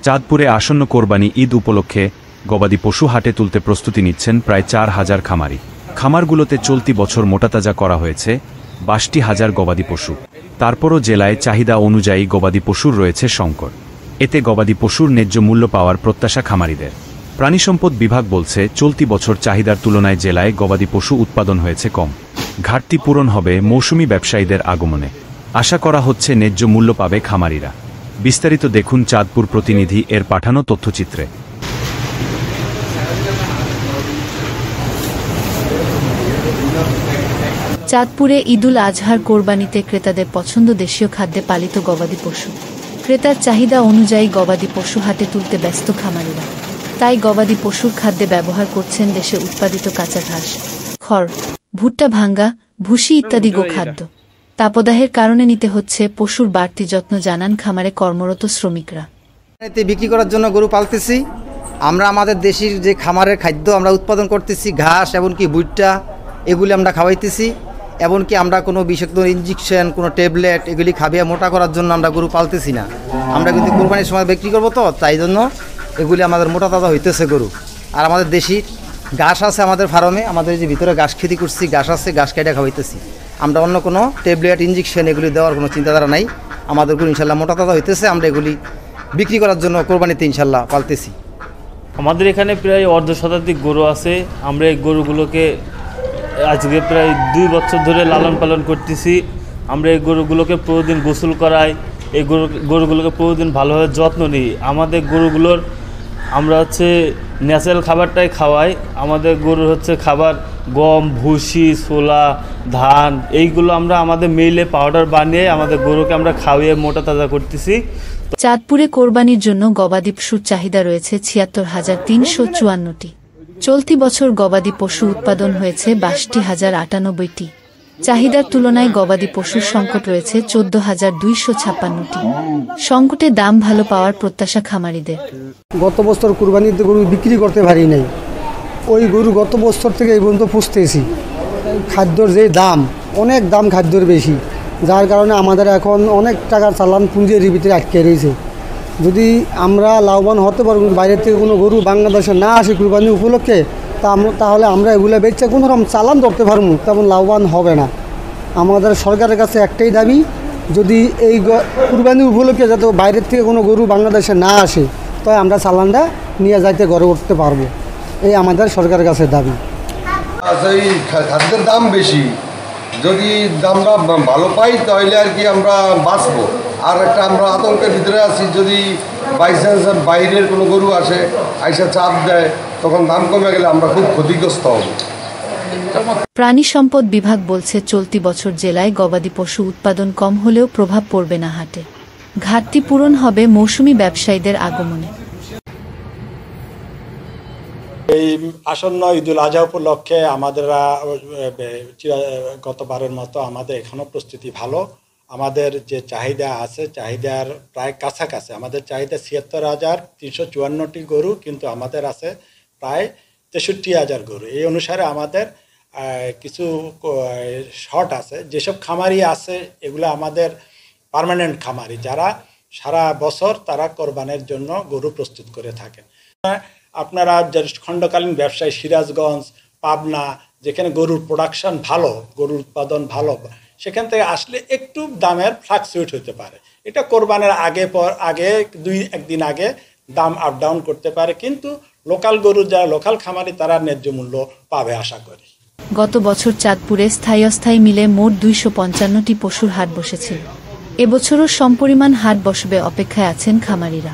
চাঁদপুরে আসন্ন কোরবানি ঈদ উপলক্ষে গবাদি পশু হাটে তুলতে প্রস্তুতি নিচ্ছেন প্রায় 4,000 খামারি। খামারগুলোতে চলতি বছর মোটাতাজা করা হয়েছে 22,000 গবাদি পশু। তারপরও জেলায় চাহিদা অনুযায়ী গবাদি পশুর রয়েছে সংকট। এতে গবাদি পশুর ন্যায্য মূল্য পাওয়ার প্রত্যাশা খামারিদের। প্রাণিসম্পদ বিভাগ বলছে, চলতি বছর চাহিদার তুলনায় জেলায় গবাদি পশু উৎপাদন হয়েছে কম। ঘাটতি পূরণ হবে মৌসুমি ব্যবসায়ীদের আগমনে। আশা করা হচ্ছে ন্যায্য মূল্য পাবে খামারিরা। বিস্তারিত দেখুন চাঁদপুর প্রতিনিধি এর পাঠানো তথ্যচিত্রে। চাঁদপুরে ঈদুল আজহার কোরবানিতে ক্রেতাদের পছন্দ দেশীয় খাদ্যে পালিত গবাদি পশু। ক্রেতার চাহিদা অনুযায়ী গবাদি পশু হাটে তুলতে ব্যস্ত খামারিরা। তাই গবাদি পশুর খাদ্যে ব্যবহার করছেন দেশে উৎপাদিত কাঁচা ঘাস, খড়, ভুট্টা ভাঙ্গা, ভুসি ইত্যাদি গোখাদ্য। তাপদাহের কারণে নিতে হচ্ছে পশুর বাড়তি যত্ন, জানান খামারে কর্মরত শ্রমিকরা। বিক্রি করার জন্য গরু পালতেছি আমরা। আমাদের দেশীয় যে খামারের খাদ্য আমরা উৎপাদন করতেছি, ঘাস এমনকি ভুট্টা, এগুলি আমরা খাওয়াইতেছি। এমনকি আমরা কোনো বিষাক্ত ইঞ্জেকশন, কোনো ট্যাবলেট এগুলি খাবিয়ে মোটা করার জন্য আমরা গরু পালতেছি না। আমরা কিন্তু কোরবানির সময় বিক্রি করবো, তো তাই জন্য এগুলি আমাদের মোটা তাজা হইতেছে গরু। আর আমাদের দেশি ঘাস আছে আমাদের ফার্মে, আমাদের যে ভিতরে ঘাস খেতি করছি, ঘাস আছে, ঘাস কেটে খাওয়াইতেছি। আমরা অন্য কোনো ট্যাবলেট, ইঞ্জেকশন এগুলি দেওয়ার কোনো চিন্তাধারা নাই। আমাদের গরু ইনশাল্লাহ মোটা তাজা হইতেছে। আমরা এগুলি বিক্রি করার জন্য কোরবানিতে ইনশাল্লাহ পালতেছি। আমাদের এখানে প্রায় অর্ধ শতাধিক গরু আছে। আমরা এই গরুগুলোকে আজকে প্রায় 2 বছর ধরে লালন পালন করতেছি। আমরা এই গরুগুলোকে প্রতিদিন গোসল করাই, এই গরুগুলোকে প্রতিদিন ভালোভাবে যত্ন নিই। আমাদের গরুগুলোর আমরা ন্যাচারাল খাবারটাই খাওয়াই। আমাদের গরুর খাবার গম, ভুসি, ছোলা, ধান, এইগুলো আমরা আমাদের মিলে পাউডার বানিয়ে আমাদের গরুকে আমরা খাওয়িয়ে মোটা তাজা করতেছি। চাঁদপুরে কোরবানির জন্য গবাদি পশুর চাহিদা রয়েছে ৭৬,৩৫৪টি। চলতি বছর গবাদি পশু উৎপাদন হয়েছে ৬২,০৯৮টি। চাহিদার তুলনায় গবাদি পশুর সংকট রয়েছে ১৪,২৫৬টি। সংকটে দাম ভালো পাওয়ার প্রত্যাশা খামারিদের। গত বছর কুরবানিতে গরু বিক্রি করতে পারি নাই। ওই গরু গত বছর থেকে এই পর্যন্ত পুষতেছি। খাদ্যর যে দাম, অনেক দাম খাদ্যর বেশি, যার কারণে আমাদের এখন অনেক টাকার চালান পুঁজির ভিতরে আটকে রয়েছে। যদি আমরা লাভবান হতে পারবো, বাইরের থেকে কোনো গরু বাংলাদেশে না আসে কুরবানি উপলক্ষে, তাহলে আমরা এগুলো বেচে কোনো রকম চালান ধরতে পারবো, তেমন লাভবান হবে না। আমাদের সরকারের কাছে একটাই দাবি, যদি এই কুরবানি উপলক্ষে যাতে বাইরের থেকে কোনো গরু বাংলাদেশে না আসে, তাই আমরা চালানটা নিয়ে যাইতে গড়ে উঠতে পারবো, এই আমাদের সরকারের কাছে দাবি। এই খাদ্যের দাম বেশি, যদি দামটা ভালো পাই তাহলে আর কি আমরা বাঁচবো। আর একটা আমরা আতঙ্কের ভিতরে আছি, যদি বাইচান্স বাইরের কোনো গরু আসে, আইসা চাপ দেয়, তখন দাম কমে গেলে আমরা খুব ক্ষতিগ্রস্ত হব। প্রাণী সম্পদ বিভাগ বলছে, চলতি বছর জেলায় গবাদি পশু উৎপাদন কম হলেও প্রভাব পড়বে না হাটে। ঘাটতি পূরণ হবে মৌসুমি ব্যবসায়ীদের আগমনে। এই আসন্ন ঈদুল আজহা উপলক্ষে আমাদের গতবারের মতো আমাদের এখনও প্রস্তুতি ভালো। আমাদের যে চাহিদা আছে, চাহিদার প্রায় কাছাকাছি। আমাদের চাহিদা ৭৬,৩৫৪টি গরু, কিন্তু আমাদের আছে প্রায় ৬৩,০০০ গরু। এই অনুসারে আমাদের কিছু শর্ট আছে। যেসব খামারি আছে এগুলো আমাদের পার্মানেন্ট খামারি, যারা সারা বছর তারা কোরবানির জন্য গরু প্রস্তুত করে থাকেন। আপনারা যে খণ্ডকালীন ব্যবসায়ী সিরাজগঞ্জ, পাবনা, যেখানে গরুর প্রোডাকশন ভালো, গরুর উৎপাদন ভালো, সেখান থেকে আসলে একটু দামের ফ্লাকচুয়েট হতে পারে। এটা কোরবানের আগে 2-1 দিন আগে দাম আপ ডাউন করতে পারে, কিন্তু লোকাল গরুর যারা লোকাল খামারি তারা ন্যায্য মূল্য পাবে আশা করি। গত বছর চাঁদপুরে স্থায়ী অস্থায়ী মিলে মোট 255টি পশুর হাট বসেছিল। এবছরও সমপরিমাণ হাট বসবে অপেক্ষায় আছেন খামারিরা।